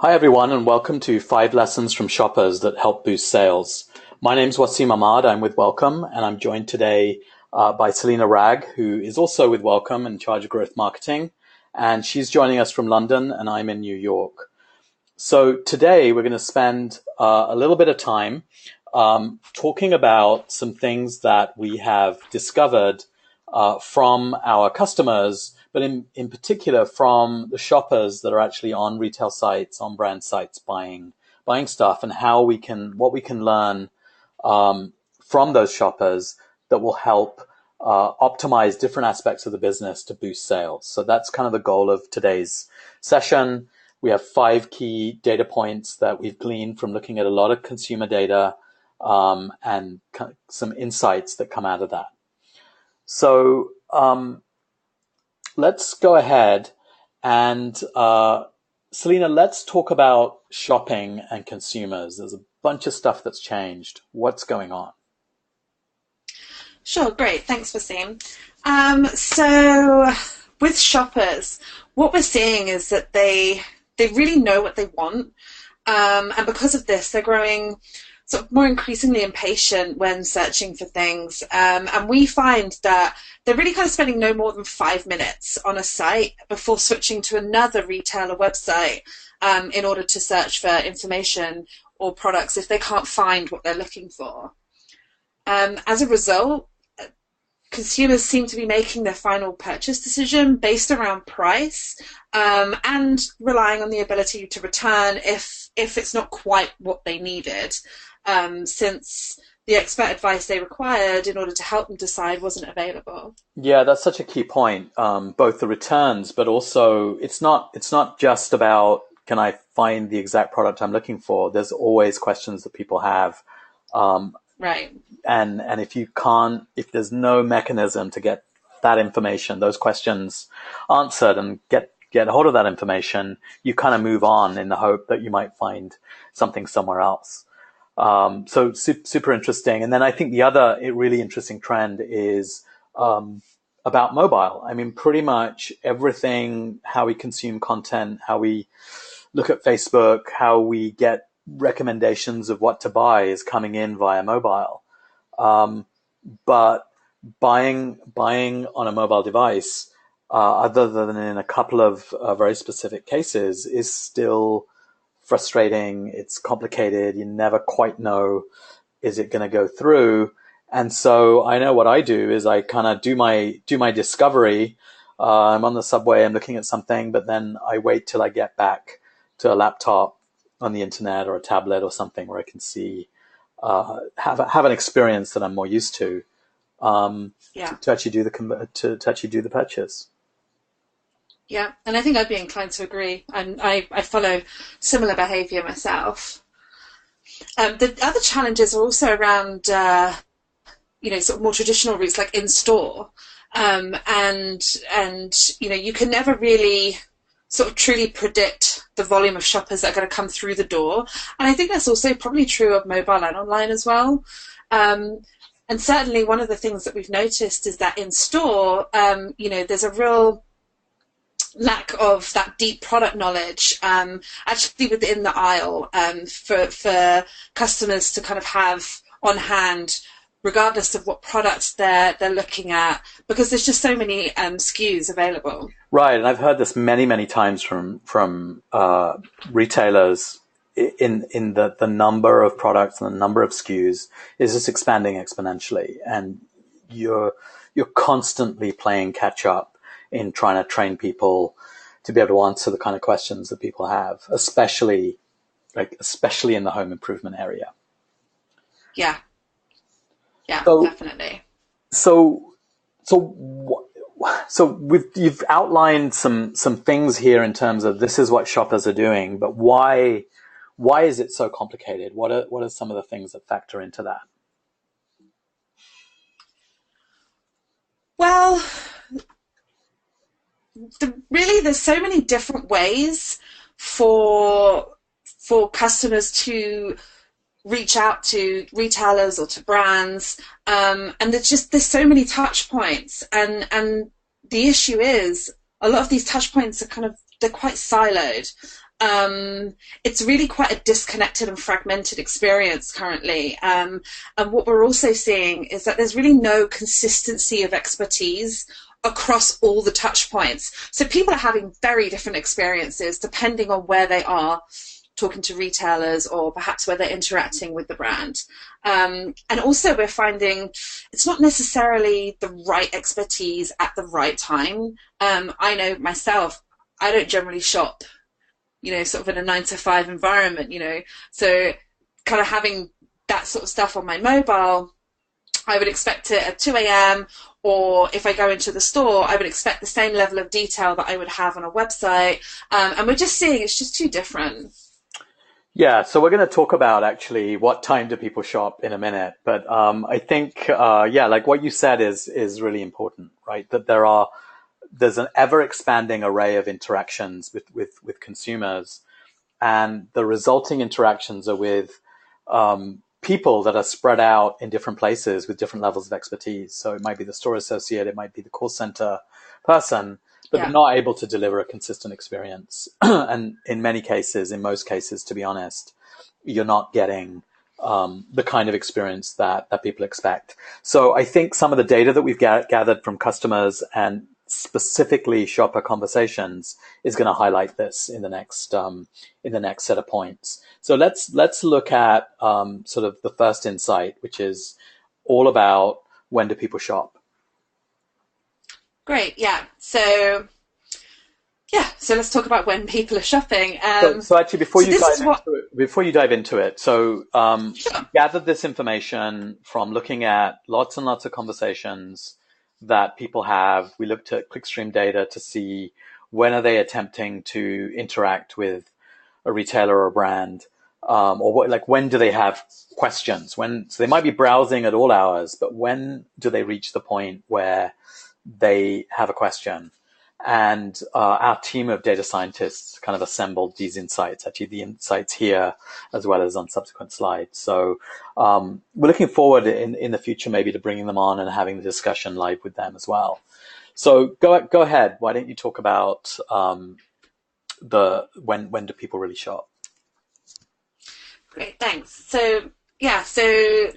Hi everyone, and welcome to 5 Lessons from Shoppers that Help Boost Sales. My name's Wasim Ahmad, I'm with Welcome, and I'm joined today by Selena Ragg, who is also with Welcome in charge of growth marketing, and she's joining us from London, and I'm in New York. So today we're going to spend a little bit of time talking about some things that we have discovered from our customers, but in particular from the shoppers that are actually on retail sites, on brand sites, buying stuff, and what we can learn from those shoppers that will help optimize different aspects of the business to boost sales. So that's kind of the goal of today's session. We have 5 key data points that we've gleaned from looking at a lot of consumer data and some insights that come out of that. So let's go ahead and Selena, let's talk about shopping and consumers. There's a bunch of stuff that's changed. What's going on? Sure, great. Thanks, Wasim. So with shoppers, what we're seeing is that they really know what they want. And because of this, they're growing sort of more increasingly impatient when searching for things. And we find that they're really kind of spending no more than 5 minutes on a site before switching to another retailer website in order to search for information or products if they can't find what they're looking for. As a result, consumers seem to be making their final purchase decision based around price and relying on the ability to return if it's not quite what they needed, since the expert advice they required in order to help them decide wasn't available. Yeah, that's such a key point. Both the returns, but also it's not just about can I find the exact product I'm looking for. There's always questions that people have. Right. And if there's no mechanism to get that information, those questions answered and get a hold of that information, you kind of move on in the hope that you might find something somewhere else. So super interesting. And then I think the other really interesting trend is about mobile. I mean, pretty much everything, how we consume content, how we look at Facebook, how we get recommendations of what to buy is coming in via mobile. But buying on a mobile device, other than in a couple of very specific cases, is still frustrating. It's complicated. You never quite know, is it going to go through? And so I know what I do is I kind of do my discovery. I'm on the subway, I'm looking at something, but then I wait till I get back to a laptop on the internet or a tablet or something where I can see, have an experience that I'm more used to, Yeah. to actually to actually do the purchase. Yeah. And I think I'd be inclined to agree. And I follow similar behavior myself. The other challenges are also around, sort of more traditional routes like in store. And you can never really sort of truly predict the volume of shoppers that are going to come through the door. And I think that's also probably true of mobile and online as well. And certainly one of the things that we've noticed is that in store, there's a real lack of that deep product knowledge actually within the aisle for customers to kind of have on hand regardless of what products they're looking at, because there's just so many SKUs available. Right, and I've heard this many times from retailers. In the number of products and the number of SKUs is just expanding exponentially, and you're constantly playing catch up in trying to train people to be able to answer the kind of questions that people have, especially in the home improvement area. Yeah, yeah, So definitely. so so you've outlined some things here in terms of this is what shoppers are doing, but why is it so complicated? What are some of the things that factor into that? Well, really, there's so many different ways for customers to reach out to retailers or to brands, and there's so many touch points, and the issue is a lot of these touch points are they're quite siloed. it's really quite a disconnected and fragmented experience currently. And what we're also seeing is that there's really no consistency of expertise across all the touch points. So people are having very different experiences depending on where they are talking to retailers or perhaps where they're interacting with the brand. And also we're finding it's not necessarily the right expertise at the right time. I know myself, I don't generally shop, sort of in a 9 to 5 environment, so kind of having that sort of stuff on my mobile, I would expect it at 2 a.m. or if I go into the store, I would expect the same level of detail that I would have on a website. And we're just seeing it's just too different. Yeah, so we're going to talk about actually what time do people shop in a minute, but I think like what you said is really important, right? That there's an ever expanding array of interactions with consumers, and the resulting interactions are with people that are spread out in different places with different levels of expertise. So it might be the store associate, it might be the call center person, but they're Yeah. not able to deliver a consistent experience. And in most cases, to be honest, you're not getting the kind of experience that people expect. So I think some of the data that we've gathered from customers and specifically shopper conversations is going to highlight this in the next set of points. So let's look at sort of the first insight, which is all about when do people shop. Great. So let's talk about when people are shopping. So actually, So this is what. before you dive into it, so Sure. gathered this information from looking at lots and lots of conversations that people have. We looked at clickstream data to see when are they attempting to interact with a retailer or a brand, or when do they have questions? So they might be browsing at all hours, but when do they reach the point where they have a question? And our team of data scientists kind of assembled these insights, actually the insights here as well as on subsequent slides. So we're looking forward in the future maybe to bringing them on and having the discussion live with them as well. So go ahead. Why don't you talk about the when do people really shop? Great, thanks. So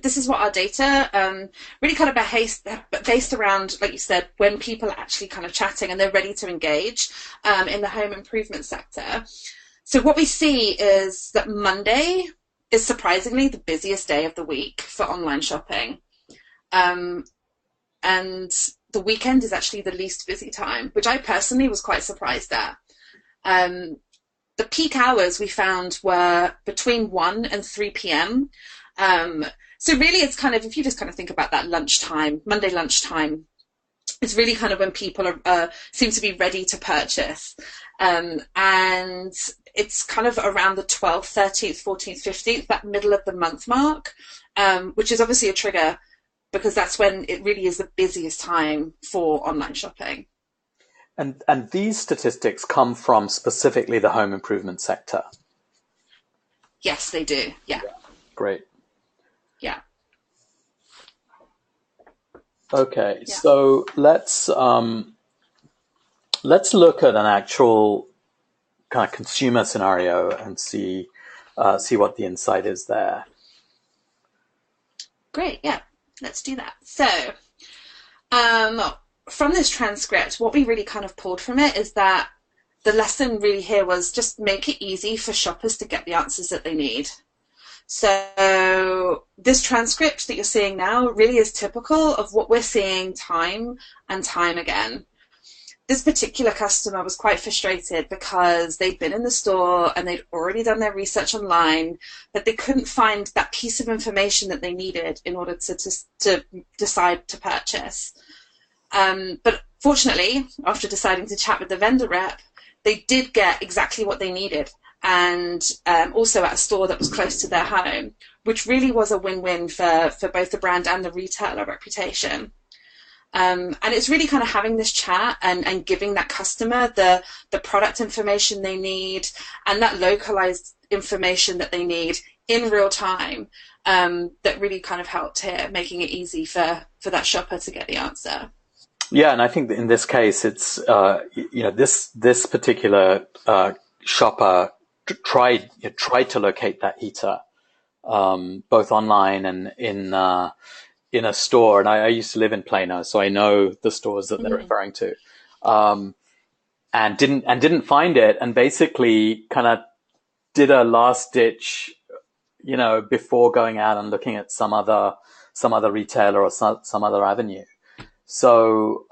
this is what our data really kind of based around, like you said, when people are actually kind of chatting and they're ready to engage in the home improvement sector. So what we see is that Monday is surprisingly the busiest day of the week for online shopping. Um, and the weekend is actually the least busy time, which I personally was quite surprised at. Um, the peak hours we found were between 1 and 3 p.m. Um, so really it's kind of, if you just kind of think about that lunchtime, Monday lunchtime, it's really kind of when people seem to be ready to purchase. And it's kind of around the 12th, 13th, 14th, 15th, that middle of the month mark, which is obviously a trigger because that's when it really is the busiest time for online shopping. And these statistics come from specifically the home improvement sector. Yes, they do. Yeah. Great. Yeah. Okay, Yeah. so let's look at an actual kind of consumer scenario and see what the insight is there. Great. Yeah. Let's do that. So, um, from this transcript, what we really kind of pulled from it is that the lesson really here was just make it easy for shoppers to get the answers that they need. So this transcript that you're seeing now really is typical of what we're seeing time and time again. This particular customer was quite frustrated because they'd been in the store and they'd already done their research online, but they couldn't find that piece of information that they needed in order to decide to purchase. But fortunately, after deciding to chat with the vendor rep, they did get exactly what they needed, and also at a store that was close to their home, which really was a win-win for both the brand and the retailer reputation. And it's really kind of having this chat and giving that customer the product information they need and that localized information that they need in real time, that really kind of helped here, making it easy for that shopper to get the answer. Yeah, and I think that in this case, it's this particular shopper tried to locate that heater, both online and in a store. And I used to live in Plano, so I know the stores that they're Mm. referring to. Um, and didn't find it, and basically kind of did a last ditch, before going out and looking at some other retailer or some other avenue. So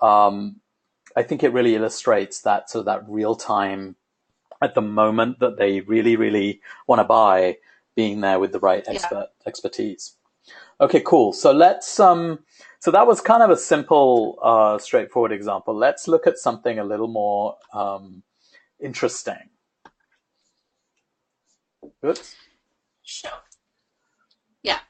I think it really illustrates that sort of that real time at the moment that they really, really want to buy, being there with the right Yeah. expertise. Okay, cool. So so that was kind of a simple, straightforward example. Let's look at something a little more interesting. Oops. Sure. Yeah.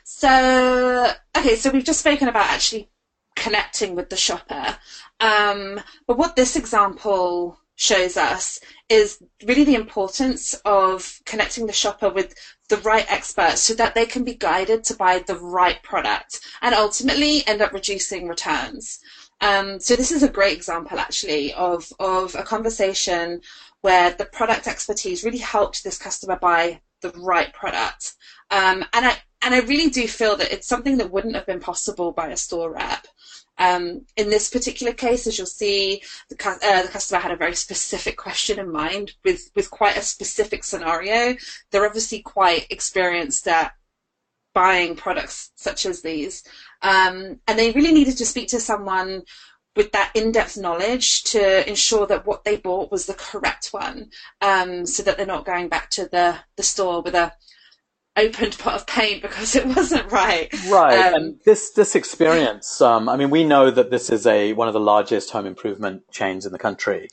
So, okay, so we've just spoken about actually connecting with the shopper. But what this example shows us is really the importance of connecting the shopper with the right experts so that they can be guided to buy the right product and ultimately end up reducing returns. So this is a great example actually of a conversation where the product expertise really helped this customer buy the right product. And I really do feel that it's something that wouldn't have been possible by a store rep. In this particular case, as you'll see, the customer had a very specific question in mind with quite a specific scenario. They're obviously quite experienced at buying products such as these. And they really needed to speak to someone with that in-depth knowledge to ensure that what they bought was the correct one, so that they're not going back to the store with a opened pot of paint because it wasn't right. Right, and this experience, I mean, we know that this is one of the largest home improvement chains in the country.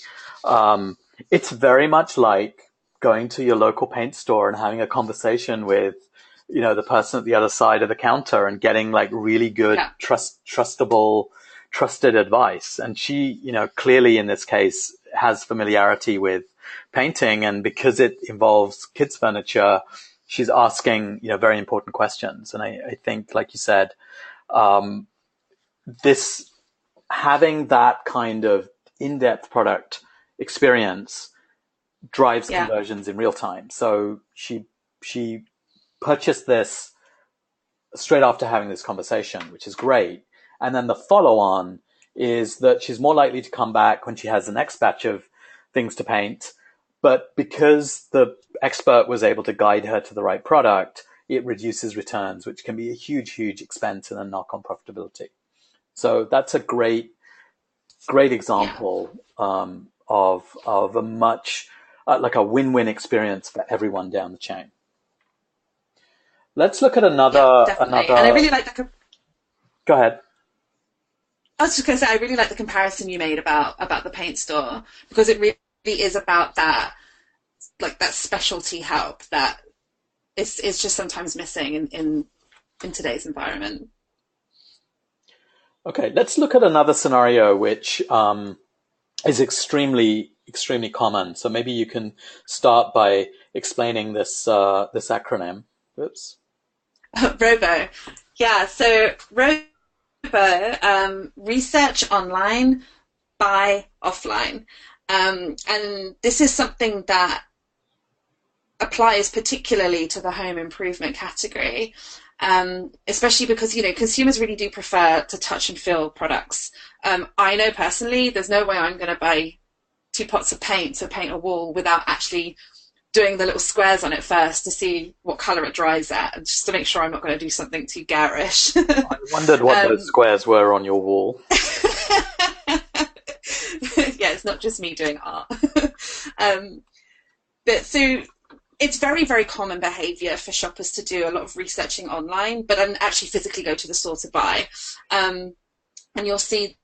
It's very much like going to your local paint store and having a conversation with, the person at the other side of the counter and getting like really good, Yeah. trusted advice. And she, clearly in this case has familiarity with painting, and because it involves kids' furniture, she's asking, very important questions. And I think, like you said, this having that kind of in-depth product experience drives Yeah. conversions in real time. So she purchased this straight after having this conversation, which is great. And then the follow-on is that she's more likely to come back when she has the next batch of things to paint. But because the expert was able to guide her to the right product, it reduces returns, which can be a huge, huge expense and a knock-on profitability. So that's a great Yeah. example of a much like a win-win experience for everyone down the chain. Let's look at Yeah, definitely. And I another. really like the Go ahead. I was just going to say, I really like the comparison you made about the paint store, because it really is about that, like that specialty help that is just sometimes missing in today's environment. Okay, let's look at another scenario which is extremely extremely common. So maybe you can start by explaining this acronym. Oops. Robo. Yeah, so Robo, research online, buy offline. And this is something that applies particularly to the home improvement category, especially because consumers really do prefer to touch and feel products. I know personally, there's no way I'm going to buy 2 pots of paint to paint a wall without actually doing the little squares on it first to see what colour it dries at, and just to make sure I'm not going to do something too garish. I wondered what those squares were on your wall. Yeah, it's not just me doing art. But so it's very, very common behaviour for shoppers to do a lot of researching online, but then actually physically go to the store to buy. And you'll see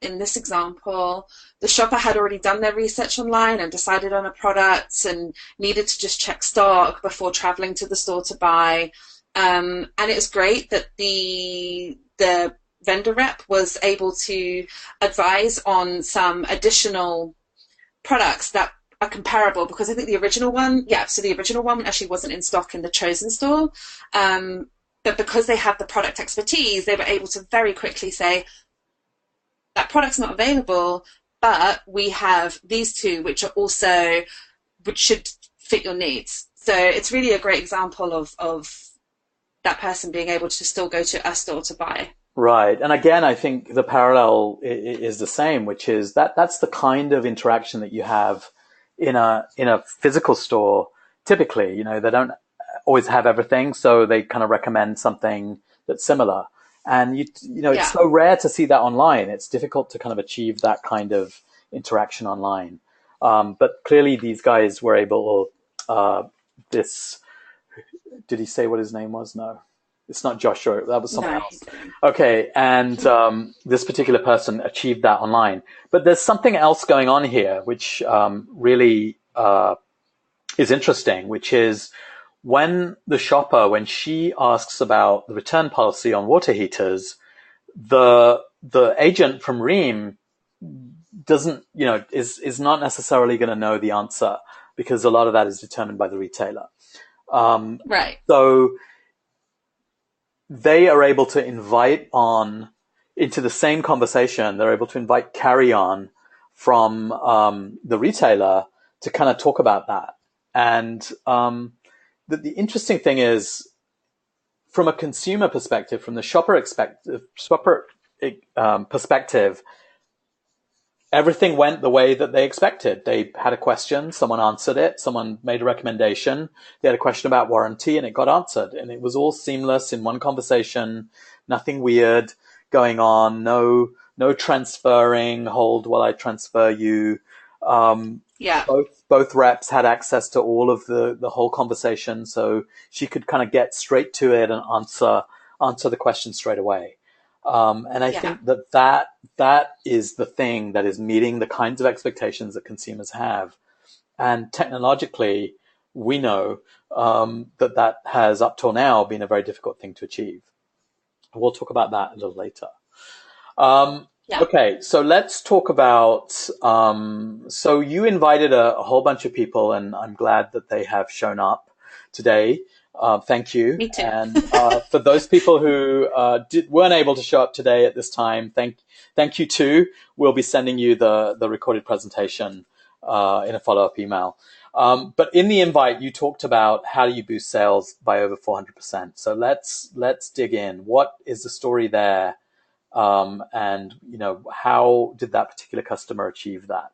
in this example, the shopper had already done their research online and decided on a product and needed to just check stock before traveling to the store to buy. And it was great that the vendor rep was able to advise on some additional products that are comparable, because I think the original one actually wasn't in stock in the chosen store. But because they have the product expertise, they were able to very quickly say, that product's not available, but we have these two, which should fit your needs. So it's really a great example of that person being able to still go to a store to buy. Right. And again, I think the parallel is the same, which is that that's the kind of interaction that you have in a physical store. Typically, they don't always have everything, so they kind of recommend something that's similar. And it's Yeah, so rare to see that online. It's difficult to kind of achieve that kind of interaction online. But clearly, these guys were able. This did he say what his name was? No, it's not Joshua. That was someone no, he else. didn't. Okay, and this particular person achieved that online. But there's something else going on here, which really is interesting, which is when the shopper, when she asks about the return policy on water heaters, the agent from Ream doesn't, is not necessarily going to know the answer because a lot of that is determined by the retailer. Um, Right. so they are able to invite on into the same conversation. They're able to invite carry on from the retailer to kind of talk about that. And the interesting thing is, from a consumer perspective, from the shopper perspective, everything went the way that they expected. They had a question, someone answered it, someone made a recommendation. They had a question about warranty, and it got answered. And it was all seamless in one conversation, nothing weird going on, no transferring, hold while I transfer you. Um, Yeah, both reps had access to all of the whole conversation, so she could kind of get straight to it and answer the question straight away. And I yeah, think that is the thing that is meeting the kinds of expectations that consumers have. And technologically, we know that has up till now been a very difficult thing to achieve. We'll talk about that a little later. Um, yeah. okay, so let's talk about. So you invited a whole bunch of people, and I'm glad that they have shown up today. Thank you. Me too. And for those people who weren't able to show up today at this time, thank you too. We'll be sending you the recorded presentation in a follow up email. But in the invite, you talked about how do you boost sales by over 400%. So let's dig in. What is the story there? And how did that particular customer achieve that?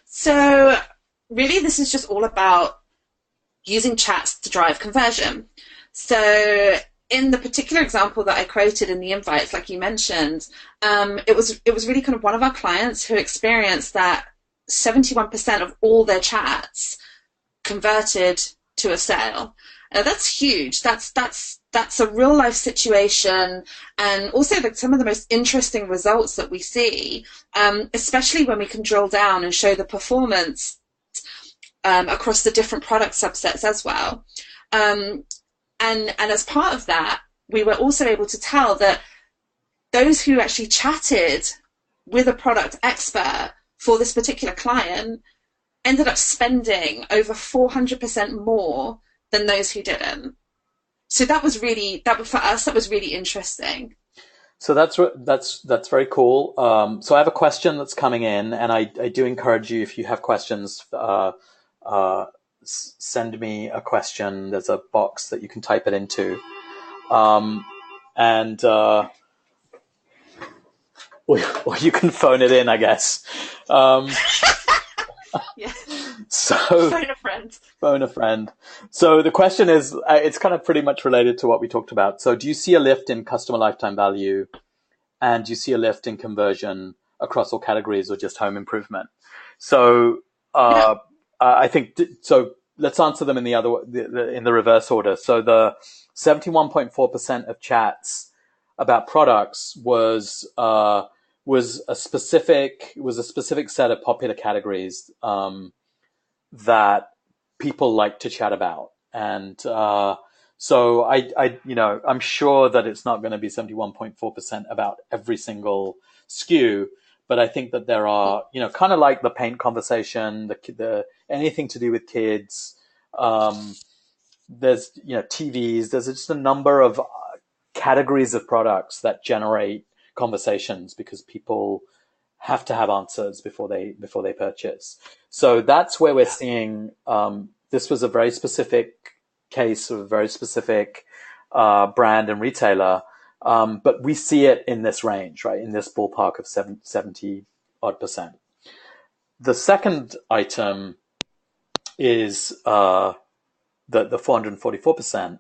So really, this is just all about using chats to drive conversion. So in the particular example that I quoted in the invites, like you mentioned, it was really kind of one of our clients who experienced that 71% of all their chats converted to a sale. Now that's huge. That's a real life situation, and also like some of the most interesting results that we see, especially when we can drill down and show the performance across the different product subsets as well. Um, and as part of that, we were also able to tell that those who actually chatted with a product expert for this particular client ended up spending over 400% more than those who didn't. So that for us, that was really interesting. So that's very cool. So I have a question that's coming in, and I do encourage you, if you have questions, send me a question. There's a box that you can type it into, and or you can phone it in, I guess. Um, Yeah. so Phone a friend. phone a friend. So the question is, it's kind of pretty much related to what we talked about. So do you see a lift in customer lifetime value, and do you see a lift in conversion across all categories, or just home improvement? So Yeah. I think so. Let's answer them in in the reverse order. So the 71.4% of chats about products was a specific set of popular categories that people like to chat about. And so I'm sure that it's not going to be 71.4% about every single SKU, but I think that there are, kind of like the paint conversation, the anything to do with kids. Um, there's, TVs. There's just a number of categories of products that generate conversations because people have to have answers before they purchase. So that's where we're Yeah. seeing this was a very specific case of a very specific brand and retailer, but we see it in this range, right, in this ballpark of 70 odd percent. The second item is the 444%.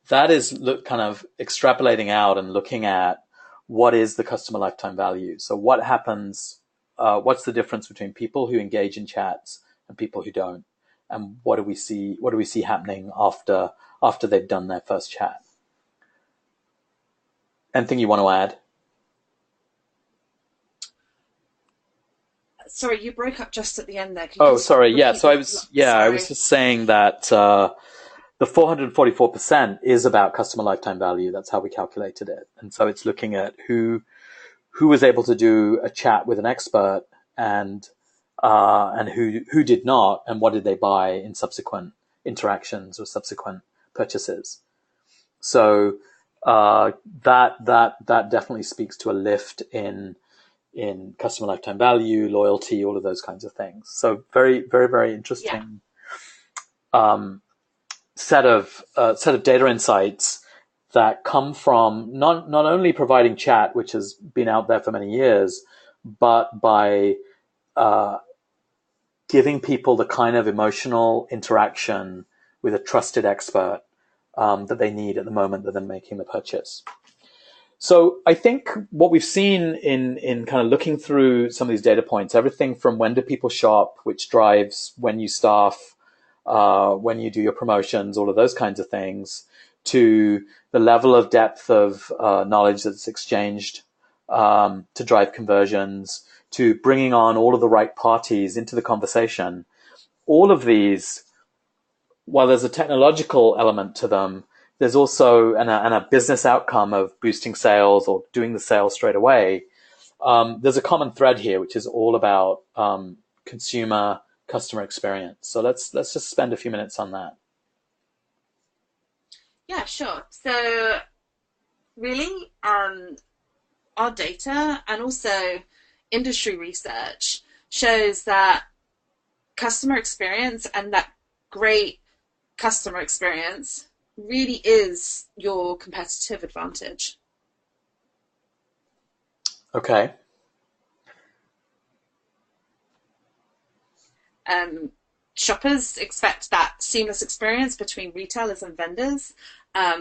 That is kind of extrapolating out and looking at what is the customer lifetime value. So what happens, what's the difference between people who engage in chats and people who don't? And what do we see happening after they've done their first chat? Anything you want to add? Sorry, you broke up just at the end there. Can you Oh, just sorry. Yeah. repeat So the? I was Sorry. just saying that the 444% is about customer lifetime value. That's how we calculated it. And so it's looking at who was able to do a chat with an expert and who did not, and what did they buy in subsequent interactions or subsequent purchases. So that definitely speaks to a lift in customer lifetime value, loyalty, all of those kinds of things. So very, very, very Yeah. interesting set of data insights that come from not only providing chat, which has been out there for many years, but by giving people the kind of emotional interaction with a trusted expert that they need at the moment that they're making the purchase. So I think what we've seen in kind of looking through some of these data points, everything from when do people shop, which drives when you staff, when you do your promotions, all of those kinds of things, to the level of depth of knowledge that's exchanged to drive conversions, to bringing on all of the right parties into the conversation. All of these, while there's a technological element to them, there's also a business outcome of boosting sales or doing the sales straight away. There's a common thread here, which is all about customer experience. So let's just spend a few minutes on that. Yeah, sure. So really, our data and also industry research shows that customer experience and that great customer experience really is your competitive advantage. Okay. Um, Shoppers expect that seamless experience between retailers and vendors. As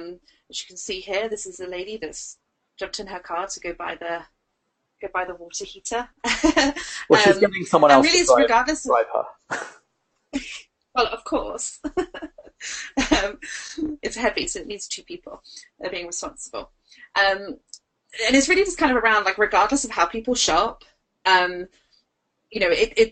you can see here, this is a lady that's jumped in her car to go buy the water heater. Well, she's getting someone And else really, to it's regardless of, drive her. well, of course, it's heavy, so it needs two people being responsible. Um, and it's really just kind of around like regardless of how people shop, um,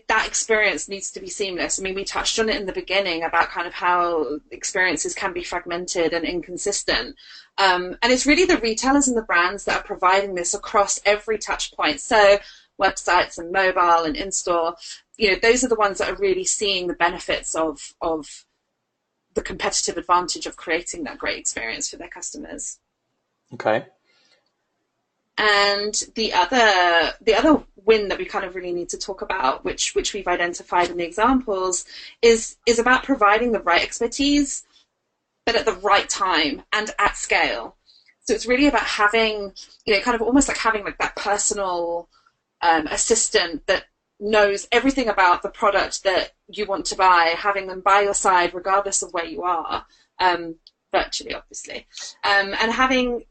that experience needs to be seamless. I mean, we touched on it in the beginning about kind of how experiences can be fragmented and inconsistent. And it's really the retailers and the brands that are providing this across every touch point. So websites and mobile and in-store, those are the ones that are really seeing the benefits of the competitive advantage of creating that great experience for their customers. Okay. And the other win that we kind of really need to talk about, which we've identified in the examples, is about providing the right expertise, but at the right time and at scale. So it's really about having, kind of almost like having like that personal assistant that knows everything about the product that you want to buy, having them by your side regardless of where you are, virtually, obviously, and having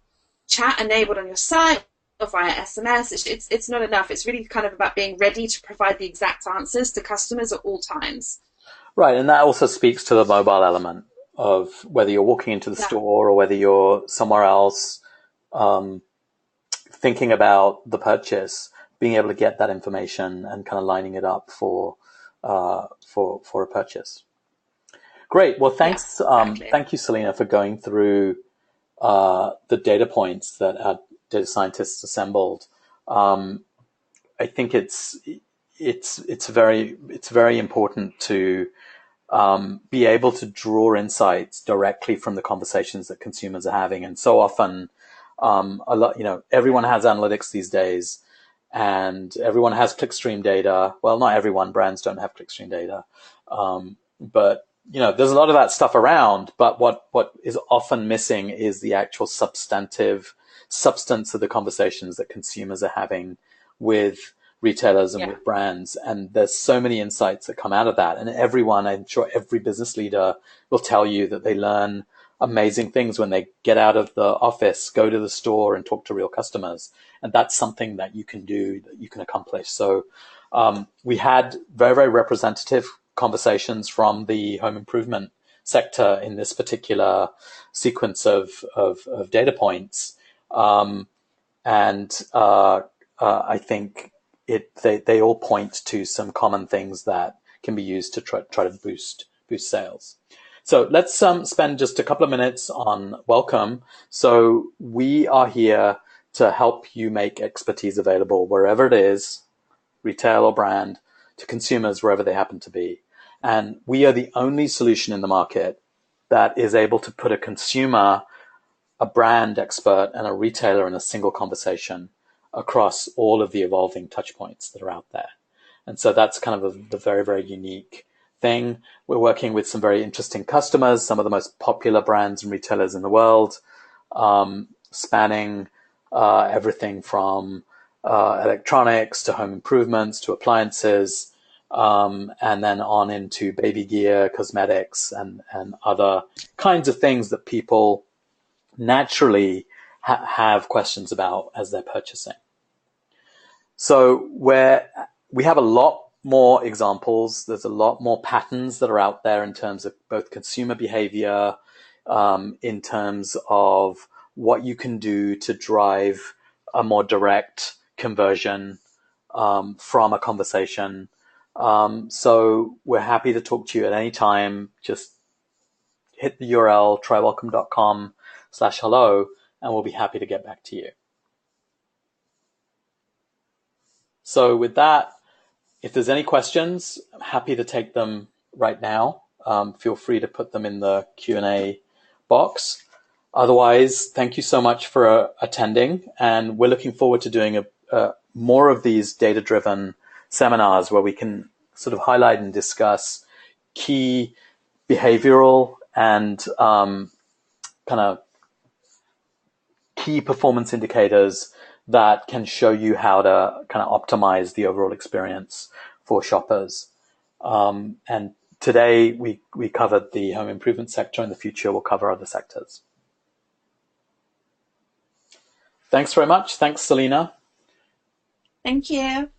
chat enabled on your site or via SMS. It's not enough. It's really kind of about being ready to provide the exact answers to customers at all times. Right, and that also speaks to the mobile element of whether you're walking into the Yeah, store or whether you're somewhere else um, thinking about the purchase, being able to get that information and kind of lining it up for a purchase. Great. Well, yeah, thanks. exactly. Thank you, Selena, for going through the data points that our data scientists assembled. Um, I think it's very important to be able to draw insights directly from the conversations that consumers are having. And so often, everyone has analytics these days, and everyone has clickstream data. Well, not everyone, brands don't have clickstream data. But there's a lot of that stuff around, but what is often missing is the actual substantive substance of the conversations that consumers are having with retailers and Yeah. with brands. And there's so many insights that come out of that. And I'm sure every business leader will tell you that they learn amazing things when they get out of the office, go to the store and talk to real customers. And that's something that you can do, that you can accomplish. So we had very, very representative conversations from the home improvement sector in this particular sequence of data points. I think they all point to some common things that can be used to try to boost sales. So let's spend just a couple of minutes on welcome. So we are here to help you make expertise available wherever it is, retail or brand, to consumers wherever they happen to be. And we are the only solution in the market that is able to put a consumer, a brand expert, and a retailer in a single conversation across all of the evolving touch points that are out there. And so that's kind of the very, very unique thing. We're working with some very interesting customers, some of the most popular brands and retailers in the world, spanning everything from electronics to home improvements to appliances, and then on into baby gear, cosmetics, and other kinds of things that people naturally have questions about as they're purchasing. So we have a lot more examples. There's a lot more patterns that are out there in terms of both consumer behavior, in terms of what you can do to drive a more direct conversion from a conversation. So we're happy to talk to you at any time. Just hit the URL, trywelcome.com/hello, and we'll be happy to get back to you. So with that, if there's any questions, I'm happy to take them right now. Feel free to put them in the Q&A box. Otherwise, thank you so much for attending, and we're looking forward to doing more of these data-driven seminars where we can sort of highlight and discuss key behavioral and kind of key performance indicators that can show you how to kind of optimize the overall experience for shoppers. And today we covered the home improvement sector. In the future, we'll cover other sectors. Thanks very much. Thanks, Selena. Thank you.